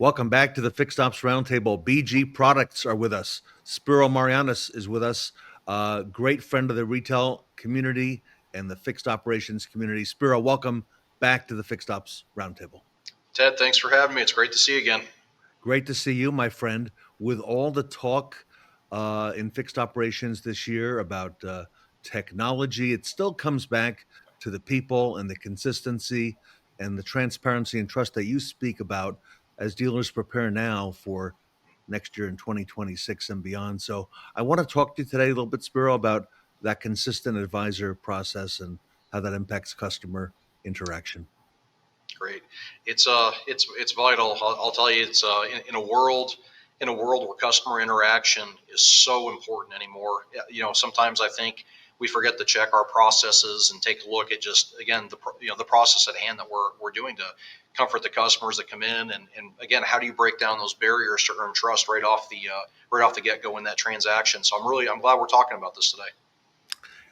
Welcome back to the Fixed Ops Roundtable. BG Products are with us. Spiro Morogiannis is with us, great friend of the retail community and the fixed operations community. Spiro, welcome back to the Fixed Ops Roundtable. Ted, thanks for having me. It's great to see you again. Great to see you, my friend. With all the talk in fixed operations this year about technology, it still comes back to the people and the consistency and the transparency and trust that you speak about as dealers prepare now for next year in 2026 and beyond. So I want to talk to you today a little bit, Spiro, about that consistent advisor process and how that impacts customer interaction. Great. It's vital. I'll tell you, it's in a world where customer interaction is so important anymore. Sometimes I think we forget to check our processes and take a look at just again the process at hand that we're doing to comfort the customers that come in, and again, how do you break down those barriers to earn trust right off the get go in that transaction? So I'm glad we're talking about this today.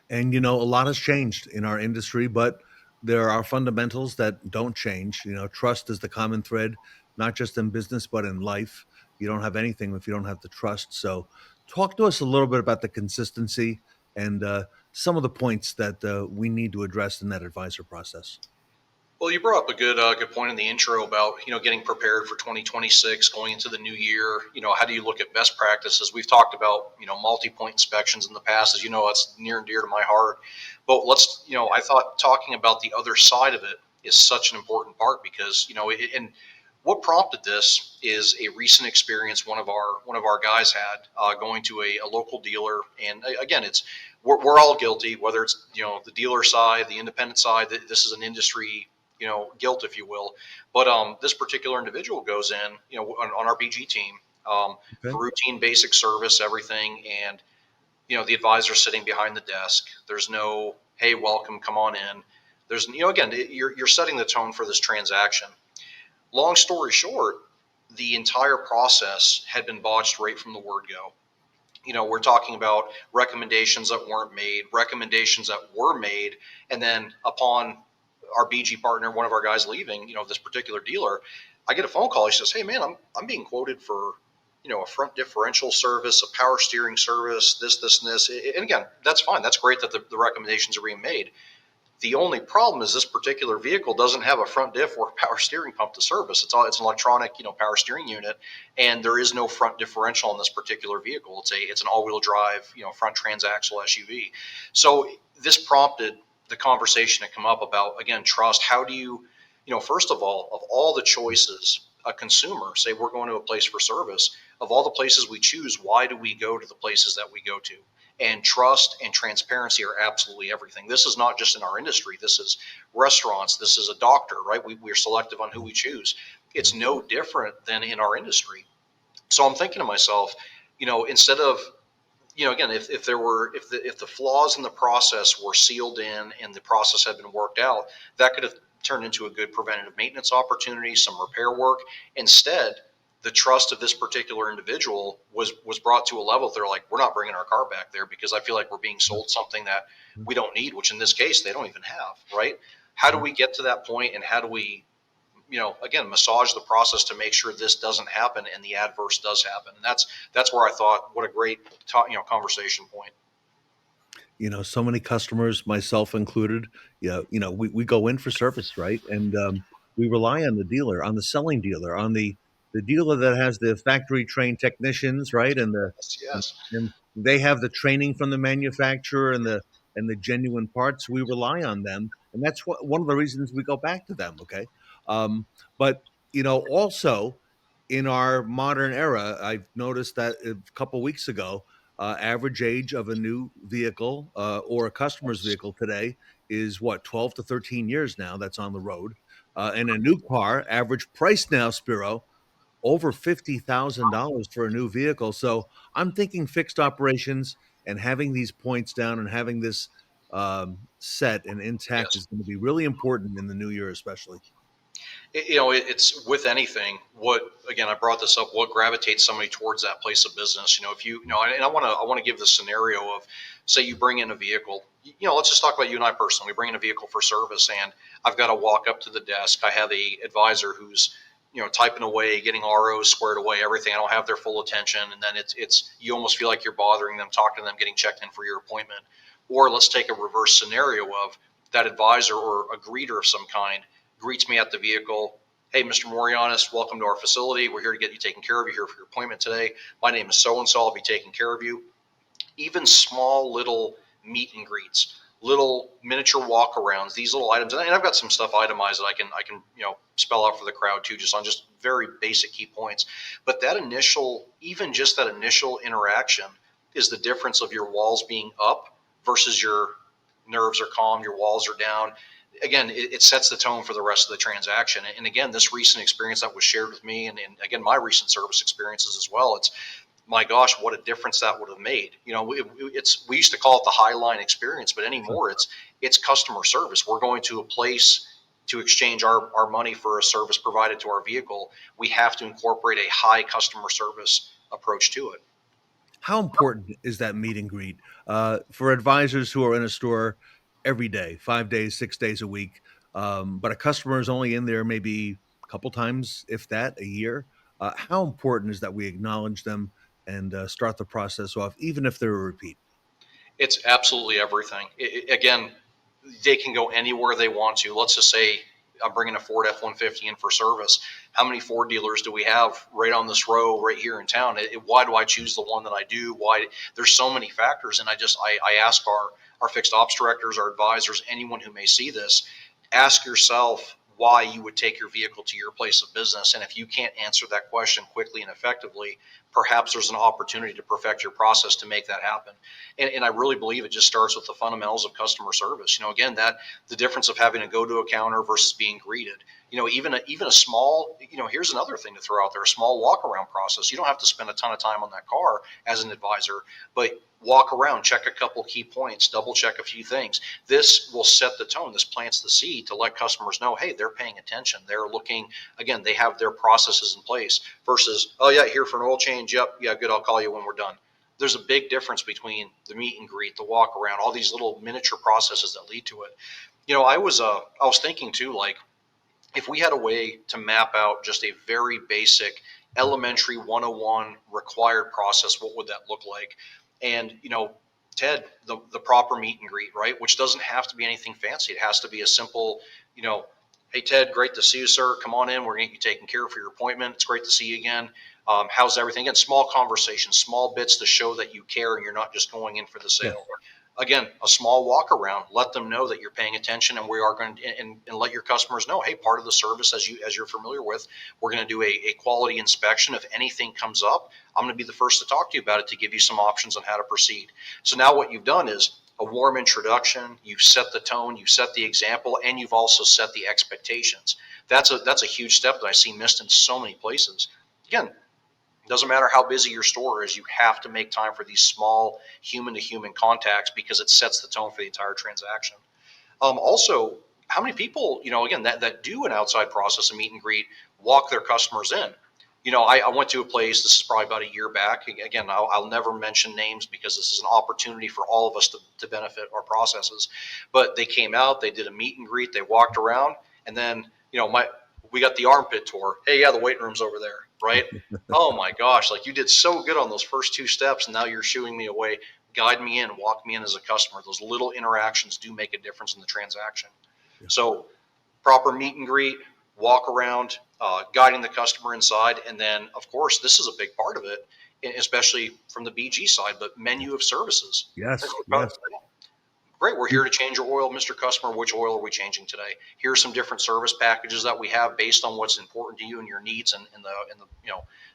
And a lot has changed in our industry, but there are fundamentals that don't change. Trust is the common thread, not just in business, but in life. You don't have anything if you don't have the trust. So, talk to us a little bit about the consistency and some of the points that we need to address in that advisor process. Well, you brought up a good point in the intro about getting prepared for 2026, going into the new year. How do you look at best practices? We've talked about multi-point inspections in the past, as you know, that's near and dear to my heart. But I thought talking about the other side of it is such an important part because and what prompted this is a recent experience one of our guys had going to a local dealer, and again, we're all guilty, whether it's the dealer side, the independent side. This is an industry guilt, if you will. But this particular individual goes in, on our BG team Okay. for routine basic service, everything. And, the advisor sitting behind the desk. There's no, hey, welcome, come on in. There's, again, you're setting the tone for this transaction. Long story short, the entire process had been botched right from the word go. We're talking about recommendations that weren't made, recommendations that were made, and then upon our BG partner, one of our guys leaving, this particular dealer, I get a phone call. He says, "Hey man, I'm being quoted for, a front differential service, a power steering service, this, and this." And again, that's fine. That's great that the recommendations are being made. The only problem is this particular vehicle doesn't have a front diff or power steering pump to service. It's an electronic, power steering unit, and there is no front differential on this particular vehicle. It's an all-wheel drive, front transaxle SUV. So this prompted the conversation to come up about, again, trust. How do you, first of all the choices a consumer, say we're going to a place for service, of all the places we choose, why do we go to the places that we go to? And trust and transparency are absolutely everything. This is not just in our industry. This is restaurants. This is a doctor, right? We're selective on who we choose. It's no different than in our industry. So I'm thinking to myself, instead of, again, if the flaws in the process were sealed in and the process had been worked out, that could have turned into a good preventative maintenance opportunity, some repair work. Instead, the trust of this particular individual was brought to a level that they're like, we're not bringing our car back there because I feel like we're being sold something that we don't need, which in this case they don't even have, right? How do we get to that point, and how do we, again, massage the process to make sure this doesn't happen and the adverse does happen? And that's where I thought, what a great conversation point. So many customers, myself included, we go in for service, right? And we rely on the dealer, on the selling dealer, on the dealer that has the factory trained technicians, right? Yes. And they have the training from the manufacturer and the genuine parts. We rely on them, and that's one of the reasons we go back to them. Okay, but also in our modern era, I've noticed that a couple weeks ago, average age of a new vehicle or a customer's vehicle today is what, 12 to 13 years now that's on the road. And a new car, average price now, Spiro, over $50,000 for a new vehicle. So I'm thinking fixed operations and having these points down and having this set and intact Yes. is going to be really important in the new year, especially. It's with anything. What, again, I brought this up. What gravitates somebody towards that place of business? If and I want to give the scenario of, say, you bring in a vehicle. Let's just talk about you and I personally. We bring in a vehicle for service, and I've got to walk up to the desk. I have a advisor who's typing away, getting ROs squared away, everything. I don't have their full attention, and then it's you almost feel like you're bothering them, talking to them, getting checked in for your appointment. Or let's take a reverse scenario of that advisor or a greeter of some kind greets me at the vehicle. Hey, Mr. Morogiannis, welcome to our facility. We're here to get you taken care of. You're here for your appointment today. My name is so and so. I'll be taking care of you. Even small little meet and greets, little miniature walkarounds, these little items, and I've got some stuff itemized that I can spell out for the crowd too, just on just very basic key points. But that initial, even just that initial interaction, is the difference of your walls being up versus your nerves are calm, your walls are down. Again, it sets the tone for the rest of the transaction. And again, this recent experience that was shared with me, and again, my recent service experiences as well, it's my gosh, what a difference that would have made. We used to call it the high line experience, but anymore it's customer service. We're going to a place to exchange our money for a service provided to our vehicle. We have to incorporate a high customer service approach to it. How important is that meet and greet for advisors who are in a store every day, 5 days, 6 days a week? But a customer is only in there maybe a couple times, if that, a year. How important is that we acknowledge them and start the process off, even if they're a repeat? It's absolutely everything. Again, they can go anywhere they want to. Let's just say I'm bringing a Ford F-150 in for service. How many Ford dealers do we have right on this row right here in town? Why do I choose the one that I do? Why? There's so many factors, and I ask our fixed ops directors, our advisors, anyone who may see this, ask yourself why you would take your vehicle to your place of business. And if you can't answer that question quickly and effectively, perhaps there's an opportunity to perfect your process to make that happen. And I really believe it just starts with the fundamentals of customer service. Again, that the difference of having to go to a counter versus being greeted. Even a small, here's another thing to throw out there: a small walk around process. You don't have to spend a ton of time on that car as an advisor, but walk around, check a couple key points, double check a few things. This will set the tone. This plants the seed to let customers know, hey, they're paying attention. They're looking, again, they have their processes in place versus, oh yeah, here for an oil change. Yep. Yeah, good. I'll call you when we're done. There's a big difference between the meet and greet, the walk around, all these little miniature processes that lead to it. I was thinking too, like, if we had a way to map out just a very basic elementary 101 required process, what would that look like? And, Ted, the proper meet and greet, right? Which doesn't have to be anything fancy. It has to be a simple, hey, Ted, great to see you, sir. Come on in. We're going to get you taken care of for your appointment. It's great to see you again. How's everything? Again, small conversations, small bits to show that you care and you're not just going in for the Yes. sale. Again, a small walk around, let them know that you're paying attention, and we are going to, and let your customers know, hey, part of the service, as you're familiar with, we're going to do a quality inspection. If anything comes up, I'm going to be the first to talk to you about it to give you some options on how to proceed. So now what you've done is a warm introduction. You've set the tone, you've set the example, and you've also set the expectations. That's a huge step that I see missed in so many places. Again, doesn't matter how busy your store is, you have to make time for these small human to human contacts because it sets the tone for the entire transaction. Also, how many people, again, that do an outside process, a meet and greet, walk their customers in? I went to a place, this is probably about a year back. Again, I'll never mention names because this is an opportunity for all of us to benefit our processes. But they came out, they did a meet and greet, they walked around, and then, we got the armpit tour. Hey, yeah, the waiting room's over there, right? Oh my gosh, like you did so good on those first two steps, and now you're shooing me away. Guide me in, walk me in as a customer. Those little interactions do make a difference in the transaction. Yeah. So proper meet and greet, walk around, guiding the customer inside, and then of course this is a big part of it, especially from the BG side. But menu of services. Yes. Yes. Great, we're here to change your oil, Mr. Customer. Which oil are we changing today? Here are some different service packages that we have based on what's important to you and your needs and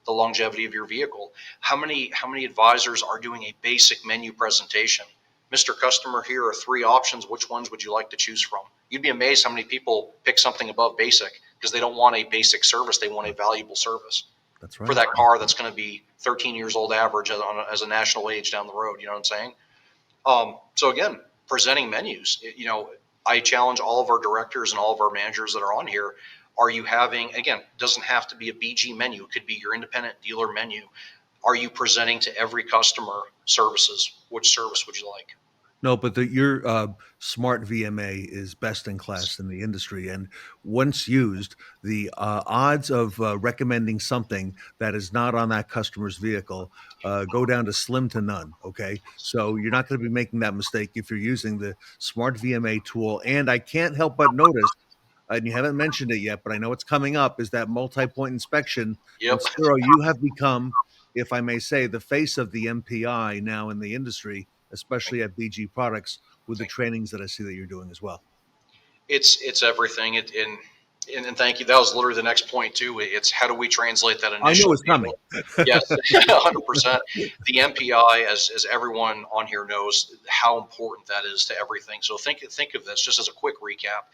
the longevity of your vehicle. How many advisors are doing a basic menu presentation? Mr. Customer, here are three options. Which ones would you like to choose from? You'd be amazed how many people pick something above basic because they don't want a basic service. They want a valuable service That's for right. that car that's going to be 13 years old average as a national age down the road. You know what I'm saying? So again, presenting menus, I challenge all of our directors and all of our managers that are on here. Are you having, again, doesn't have to be a BG menu. It could be your independent dealer menu. Are you presenting to every customer services? Which service would you like? No, but your smart VMA is best in class in the industry, and once used, the odds of recommending something that is not on that customer's vehicle go down to slim to none. Okay, so you're not going to be making that mistake if you're using the smart VMA tool. And I can't help but notice, and you haven't mentioned it yet, but I know it's coming up, is that multi-point inspection. And Yep. Spiro, you have become, if I may say, the face of the MPI now in the industry, Thank especially at BG Products, with the thank trainings that I see that you're doing as well. it's everything. And thank you. That was literally the next point too. It's how do we translate that I knew it initial was coming. deal? Yes, 100%. The MPI, as everyone on here knows, how important that is to everything. So think of this just as a quick recap.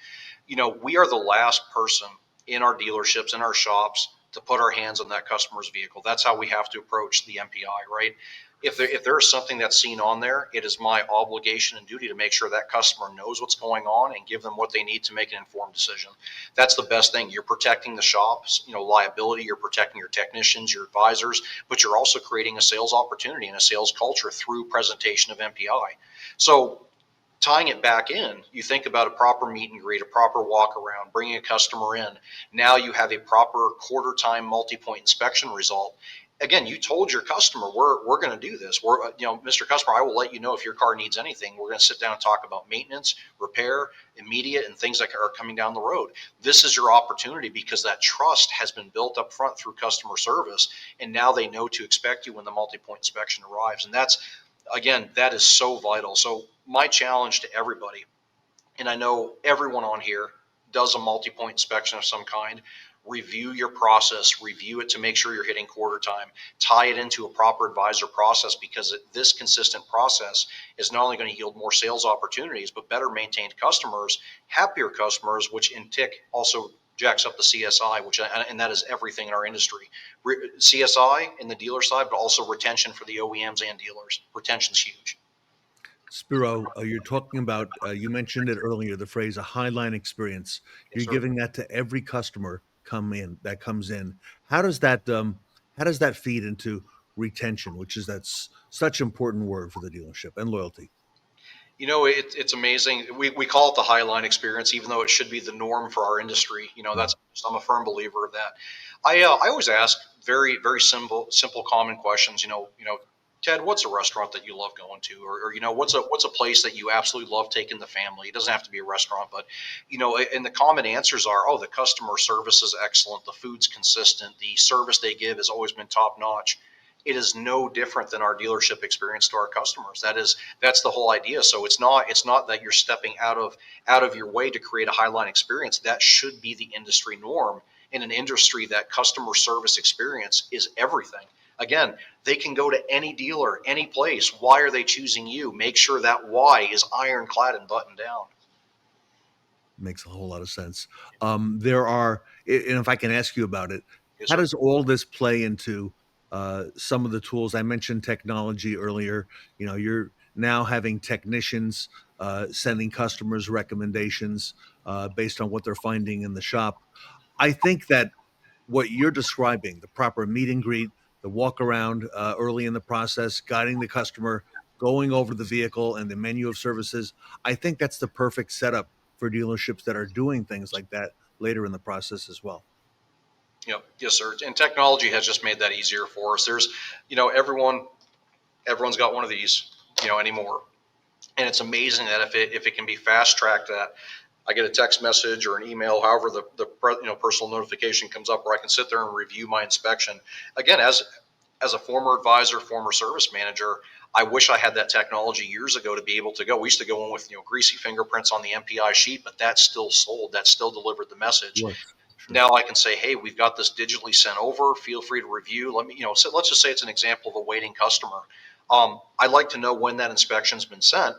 We are the last person in our dealerships, in our shops, to put our hands on that customer's vehicle. That's how we have to approach the MPI, right? If there is something that's seen on there, it is my obligation and duty to make sure that customer knows what's going on and give them what they need to make an informed decision. That's the best thing. You're protecting the shop's, liability. You're protecting your technicians, your advisors, but you're also creating a sales opportunity and a sales culture through presentation of MPI. So tying it back in, you think about a proper meet and greet, a proper walk around, bringing a customer in. Now you have a proper quarter time multi-point inspection result. Again, you told your customer, we're going to do this. Mr. Customer, I will let you know if your car needs anything. We're going to sit down and talk about maintenance, repair, immediate, and things that are coming down the road. This is your opportunity because that trust has been built up front through customer service, and now they know to expect you when the multi-point inspection arrives. And that is so vital. So my challenge to everybody, and I know everyone on here does a multi-point inspection of some kind, review your process, review it to make sure you're hitting quarter time, tie it into a proper advisor process, because this consistent process is not only going to yield more sales opportunities, but better maintained customers, happier customers, which in tick also jacks up the CSI, and that is everything in our industry. CSI in the dealer side, but also retention for the OEMs and dealers. Retention's huge. Spiro, you're talking about, you mentioned it earlier, the phrase a highline experience. Yes, You're sir. giving that to every customer that comes in. How does that feed into retention, which is that's such important word for the dealership, and loyalty? It's amazing. We call it the high line experience, even though it should be the norm for our industry. Yeah. I'm a firm believer of that. I always ask very very simple common questions. Ted, what's a restaurant that you love going to, or what's a place that you absolutely love taking the family? It doesn't have to be a restaurant, but and the common answers are, oh, the customer service is excellent, the food's consistent, the service they give has always been top notch. It is no different than our dealership experience to our customers. That's the whole idea. So it's not that you're stepping out of your way to create a highline experience. That should be the industry norm in an industry that customer service experience is everything. Again, they can go to any dealer, any place. Why are they choosing you? Make sure that why is ironclad and buttoned down. Makes a whole lot of sense. There are, and if I can ask you about it, Yes, how sir. does all this play into some of the tools? I mentioned technology earlier. You're now having technicians sending customers recommendations based on what they're finding in the shop. I think that what you're describing, the proper meet and greet, the walk around early in the process, guiding the customer, going over the vehicle and the menu of services, I think that's the perfect setup for dealerships that are doing things like that later in the process as well. Yep. Yes, sir. And technology has just made that easier for us. Everyone's got one of these, anymore. And it's amazing that if it can be fast tracked, that I get a text message or an email, however the personal notification comes up, where I can sit there and review my inspection. Again, as a former advisor, former service manager, I wish I had that technology years ago to be able to go. We used to go in with greasy fingerprints on the MPI sheet, but that still sold. That still delivered the message. Works. Sure. Now I can say, hey, we've got this digitally sent over. Feel free to review. So let's just say it's an example of a waiting customer. I'd like to know when that inspection's been sent.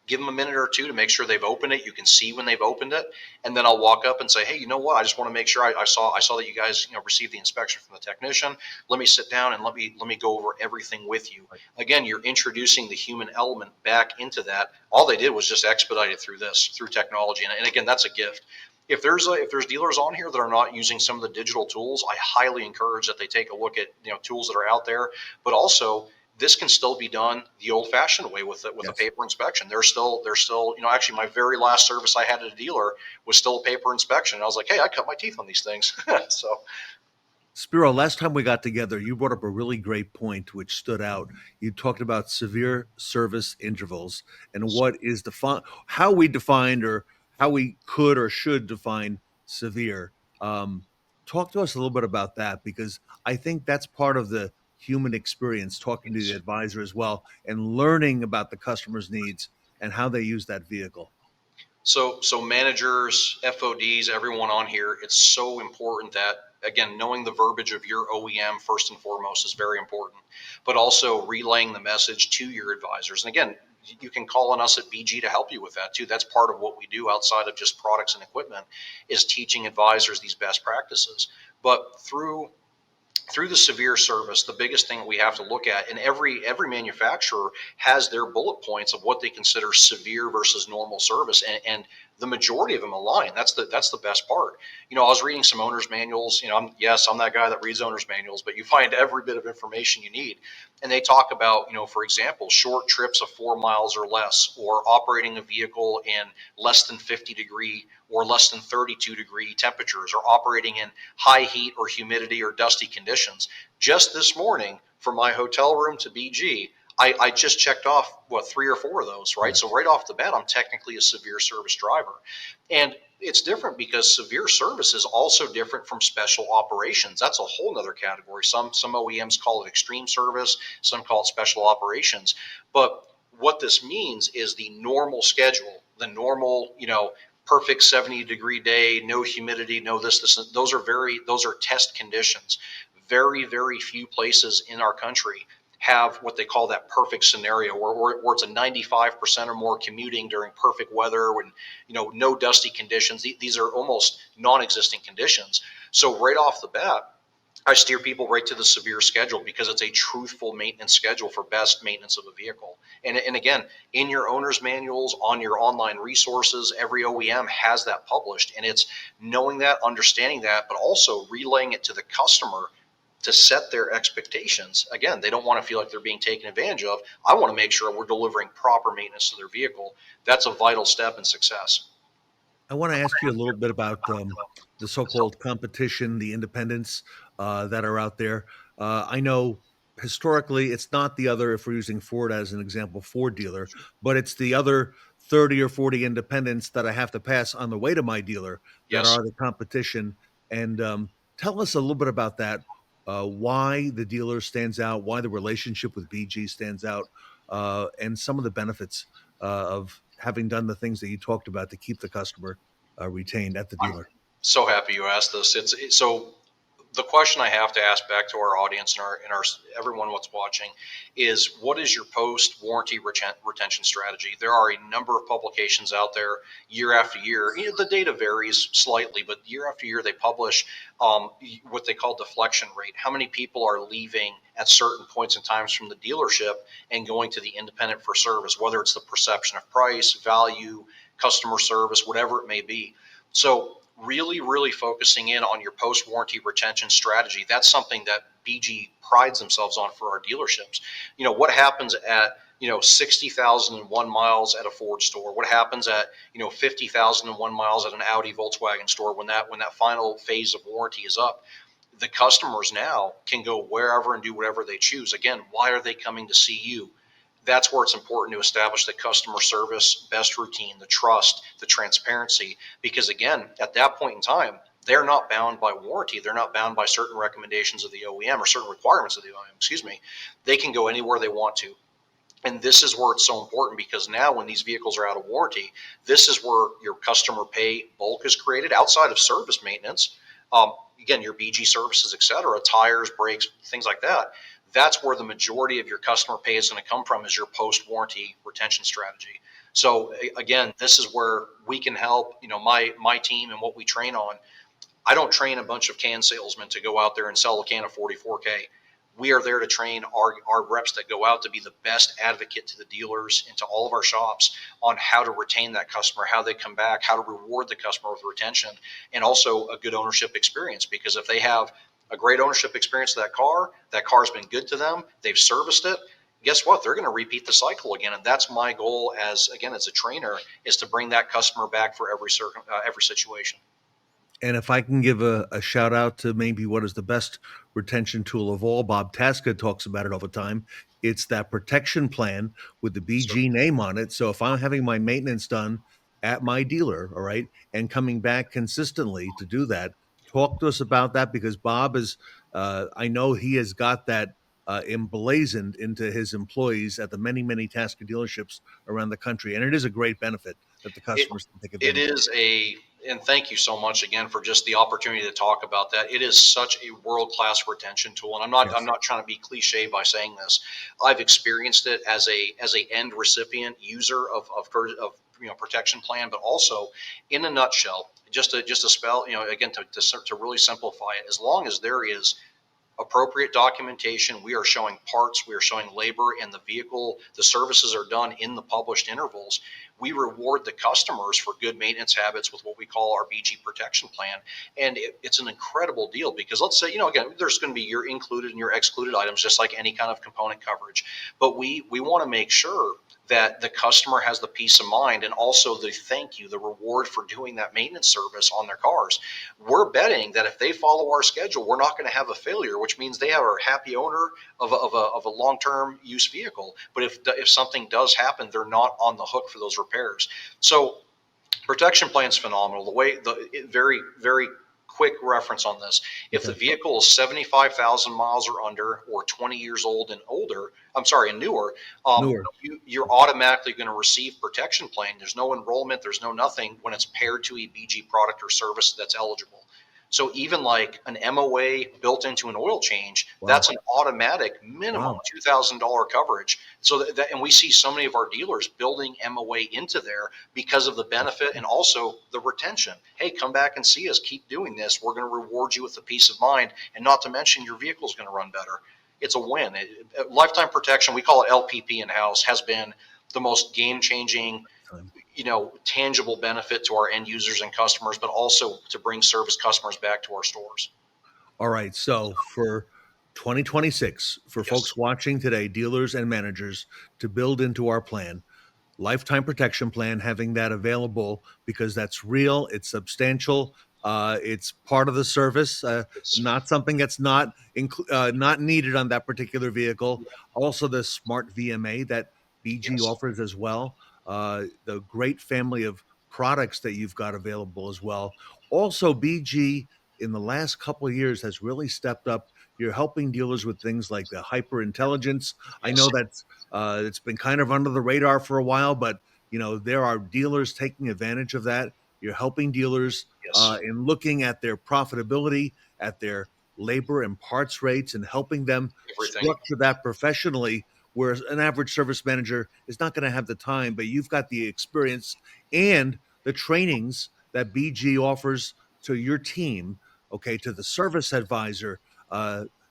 Give them a minute or two to make sure they've opened it. You can see when they've opened it, and then I'll walk up and say, "Hey, you know what? I just want to make sure I saw that you guys received the inspection from the technician. Let me sit down and let me go over everything with you." Right. Again, you're introducing the human element back into that. All they did was just expedite it through technology, and again, that's a gift. If there's dealers on here that are not using some of the digital tools, I highly encourage that they take a look at tools that are out there, but also this can still be done the old-fashioned way with a Yes. paper inspection. They're still, actually, my very last service I had at a dealer was still a paper inspection. And I was like, hey, I cut my teeth on these things. So Spiro, last time we got together, you brought up a really great point which stood out. You talked about severe service intervals and what is how we defined or how we could or should define severe. Um, Talk to us a little bit about that because I think that's part of the human experience, talking to the it's advisor as well and learning about the customer's needs and how they use that vehicle. So managers, FODs, everyone on here, it's so important that, again, knowing the verbiage of your OEM first and foremost is very important, but also relaying the message to your advisors. And again, you can call on us at BG to help you with that too. That's part of what we do outside of just products and equipment, is teaching advisors these best practices. But through the severe service, the biggest thing we have to look at, and every manufacturer has their bullet points of what they consider severe versus normal service, and the majority of them align. That's the best part. I was reading some owner's manuals. I'm that guy that reads owner's manuals, but you find every bit of information you need, and they talk about, for example, short trips of 4 miles or less, or operating a vehicle in less than 50-degree or less than 32-degree temperatures, or operating in high heat or humidity or dusty conditions. Just this morning, from my hotel room to BG, I just checked off, 3 or 4 of those, right? So Yes. right off the bat, I'm technically a severe service driver. And it's different because severe service is also different from special operations. That's a whole nother category. Some OEMs call it extreme service, some call it special operations. But what this means is the normal schedule, the normal, perfect 70-degree day, no humidity, no this. Those are test conditions. Very, very few places in our country have what they call that perfect scenario, where it's a 95% or more commuting during perfect weather, when no dusty conditions. These are almost non-existent conditions. So right off the bat, I steer people right to the severe schedule because it's a truthful maintenance schedule for best maintenance of a vehicle. And again, in your owner's manuals, on your online resources, every OEM has that published. And it's knowing that, understanding that, but also relaying it to the customer to set their expectations. Again, they don't want to feel like they're being taken advantage of. I want to make sure we're delivering proper maintenance to their vehicle. That's a vital step in success. I want to ask you a little bit about the so-called competition, the independents that are out there. I know historically it's not the other, if we're using Ford as an example, Ford dealer, but it's the other 30 or 40 independents that I have to pass on the way to my dealer that Yes. are the competition. And tell us a little bit about that. Why the dealer stands out, why the relationship with BG stands out, and some of the benefits of having done the things that you talked about to keep the customer retained at the I'm dealer. so happy you asked this. So the question I have to ask back to our audience and our everyone what's watching is, what is your post warranty retention strategy? There are a number of publications out there year after year. The data varies slightly, but year after year they publish what they call deflection rate. How many people are leaving at certain points in times from the dealership and going to the independent for service, whether it's the perception of price, value, customer service, whatever it may be. So really, really focusing in on your post-warranty retention strategy. That's something that BG prides themselves on for our dealerships. What happens at 60,001 miles at a Ford store? What happens at 50,001 miles at an Audi Volkswagen store when that final phase of warranty is up? The customers now can go wherever and do whatever they choose. Again, why are they coming to see you? That's where it's important to establish the customer service best routine, the trust, the transparency, because again, at that point in time, they're not bound by warranty. They're not bound by certain recommendations of the OEM or certain requirements of the OEM, excuse me. They can go anywhere they want to. And this is where it's so important, because now when these vehicles are out of warranty, this is where your customer pay bulk is created outside of service maintenance. Again, your BG services, et cetera, tires, brakes, things like that. That's where the majority of your customer pay is going to come from, is your post-warranty retention strategy. So again, this is where we can help, my team and what we train on. I don't train a bunch of can salesmen to go out there and sell a can of 44K. We are there to train our reps that go out to be the best advocate to the dealers and to all of our shops on how to retain that customer, how they come back, how to reward the customer with retention, and also a good ownership experience. Because if they have a great ownership experience of that car's been good to them, they've serviced it, guess what? They're going to repeat the cycle again. And that's my goal as, again, as a trainer, is to bring that customer back for every situation. And if I can give a shout out to maybe what is the best retention tool of all, Bob Tasca talks about it all the time. It's that protection plan with the So BG name on it. So if I'm having my maintenance done at my dealer, all right, and coming back consistently to do that, talk to us about that because Bob is, I know he has got that emblazoned into his employees at the many, many Tasca dealerships around the country. And it is a great benefit that the it, customers can take it advantage of. is and thank you so much again for just the opportunity to talk about that. It is such a world-class retention tool. And I'm Yes. not trying to be cliche by saying this. I've experienced it as a end recipient user of protection plan, but also in a nutshell, just to spell, again, to really simplify it, as long as there is appropriate documentation. We are showing parts, we are showing labor, and the vehicle, the services are done in the published intervals. We reward the customers for good maintenance habits with what we call our BG protection plan. And it's an incredible deal because let's say, again, there's going to be your included and your excluded items, just like any kind of component coverage. But we want to make sure that the customer has the peace of mind and also the thank you, the reward for doing that maintenance service on their cars. We're betting that if they follow our schedule, we're not going to have a failure, which means they are a happy owner of a long-term use vehicle. But if something does happen, they're not on the hook for those repairs. So protection plan is phenomenal. Very, very quick reference on this. If the Okay. vehicle is 75,000 miles or under, or 20 years old and older, I'm sorry, and newer, Newer. you're automatically going to receive protection plan. There's no enrollment, there's no nothing when it's paired to a BG product or service that's eligible. So even like an MOA built into an oil change, Wow. that's an automatic minimum Wow. $2,000 coverage. So and we see so many of our dealers building MOA into there because of the benefit and also the retention. Hey, come back and see us. Keep doing this. We're going to reward you with the peace of mind, and not to mention your vehicle is going to run better. It's a win. Lifetime protection, we call it LPP in house, has been the most game changing, Time. tangible benefit to our end users and customers, but also to bring service customers back to our stores. All right. So for 2026, for Yes. folks watching today, dealers and managers, to build into our plan, lifetime protection plan, having that available because that's real, it's substantial, it's part of the service, Yes. not something that's not needed on that particular vehicle. Also, the smart VMA that BG Yes. offers as well, the great family of products that you've got available as well. Also, BG in the last couple of years has really stepped up. You're helping dealers with things like the hyper intelligence. I know Yes. that's it's been kind of under the radar for a while, but there are dealers taking advantage of that. You're helping dealers Yes. in looking at their profitability, at their labor and parts rates, and helping them Everything. structure that professionally. Whereas an average service manager is not going to have the time, but you've got the experience and the trainings that BG offers to your team. Okay, to the service advisor,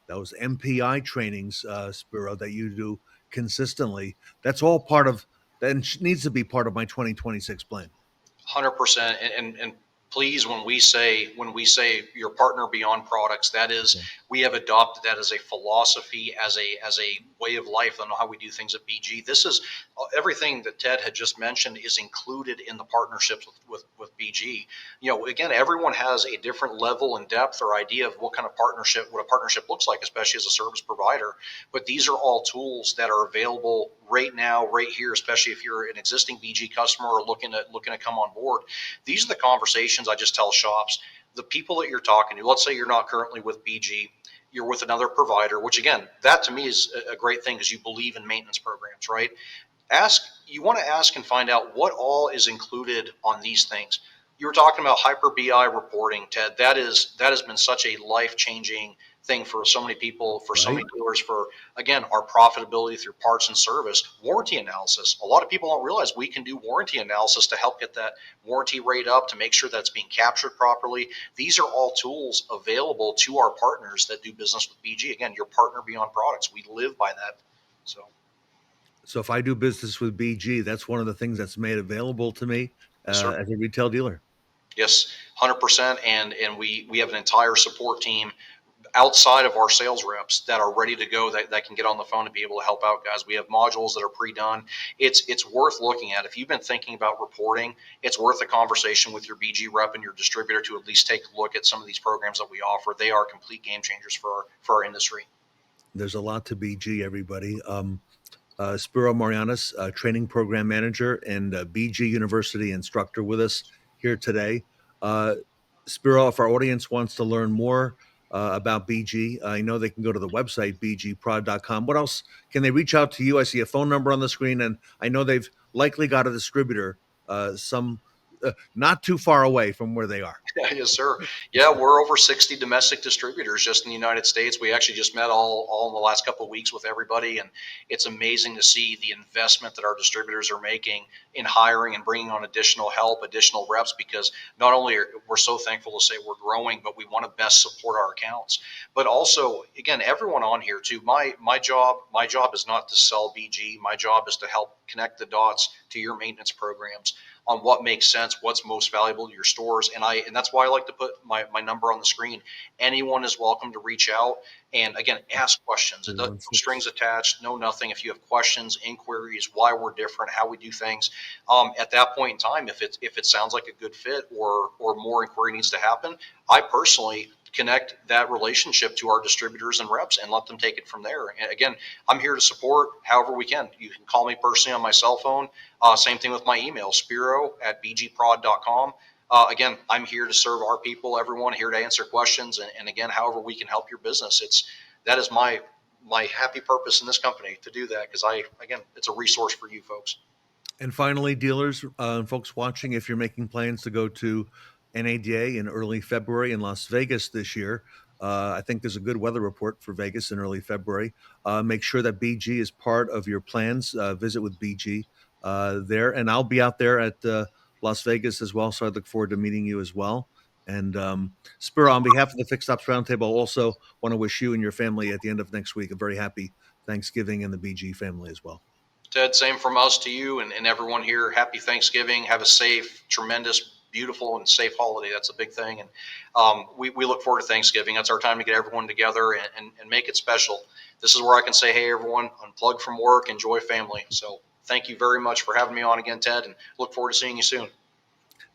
those MPI trainings, Spiro, that you do consistently. That's all part of that needs to be part of my 2026 plan. 100%. And please, when we say your partner beyond products, that is, Okay. we have adopted that as a philosophy, as a way of life. I don't know how we do things at BG. This is everything that Ted had just mentioned is included in the partnerships with BG. Again, everyone has a different level and depth or idea of what a partnership looks like, especially as a service provider. But these are all tools that are available right now, right here, especially if you're an existing BG customer or looking to come on board. These are the conversations I just tell shops. The people that you're talking to, let's say you're not currently with BG, you're with another provider, which again, that to me is a great thing because you believe in maintenance programs, right? You want to ask and find out what all is included on these things. You were talking about hyper BI reporting, Ted. That has been such a life changing thing for so many people, for so Right. many dealers, for again our profitability through parts and service. Warranty analysis. A lot of people don't realize we can do warranty analysis to help get that warranty rate up, to make sure that's being captured properly. These are all tools available to our partners that do business with BG. Again, your partner beyond products. We live by that. So So if I do business with BG, that's one of the things that's made available to me yes, sir. as a retail dealer. Yes, 100%. And we have an entire support team outside of our sales reps that are ready to go, that can get on the phone and be able to help out guys. We have modules that are pre-done. It's worth looking at. If you've been thinking about reporting, it's worth a conversation with your BG rep and your distributor to at least take a look at some of these programs that we offer. They are complete game changers for our industry. There's a lot to BG, everybody. Spiro Morogiannis, training program manager and BG University instructor, with us here today. Uh, Spiro, if our audience wants to learn more about BG, I know they can go to the website, bgprod.com. What else can they reach out to you? I see a phone number on the screen, and I know they've likely got a distributor some not too far away from where they are. Yes, sir. Yeah, we're over 60 domestic distributors just in the United States. We actually just met all in the last couple of weeks with everybody, and it's amazing to see the investment that our distributors are making in hiring and bringing on additional help, additional reps, because not only we're so thankful to say we're growing, but we want to best support our accounts. But also, again, everyone on here too. My job is not to sell BG. My job is to help connect the dots to your maintenance programs on what makes sense, what's most valuable to your stores. And that's why I like to put my number on the screen. Anyone is welcome to reach out and again ask questions. It doesn't, no strings attached, no nothing. If you have questions, inquiries, why we're different, how we do things, at that point in time, if it sounds like a good fit or more inquiry needs to happen, I personally connect that relationship to our distributors and reps and let them take it from there. And again, I'm here to support however we can. You can call me personally on my cell phone. Same thing with my email, spiro@bgprod.com. Again, I'm here to serve our people, everyone here to answer questions. And again, however we can help your business, that is my happy purpose in this company to do that. Cause again, it's a resource for you folks. And finally, dealers and folks watching, if you're making plans to go to NADA in early February in Las Vegas this year, I think there's a good weather report for Vegas in early February. Make sure that BG is part of your plans. Visit with BG there, and I'll be out there at Las Vegas as well. So I look forward to meeting you as well. And Spiro, on behalf of the Fixed Ops Roundtable, also want to wish you and your family at the end of next week a very happy Thanksgiving and the BG family as well. Ted, same from us to you and everyone here. Happy Thanksgiving. Have a safe, tremendous, beautiful, and safe holiday. That's a big thing. And we look forward to Thanksgiving. That's our time to get everyone together and make it special. This is where I can say, hey, everyone, unplug from work, enjoy family. So thank you very much for having me on again, Ted, and look forward to seeing you soon.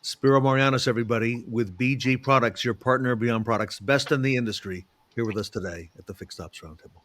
Spiro Morogiannis, everybody, with BG Products, your partner beyond products, best in the industry, here with us today at the Fixed Ops Roundtable.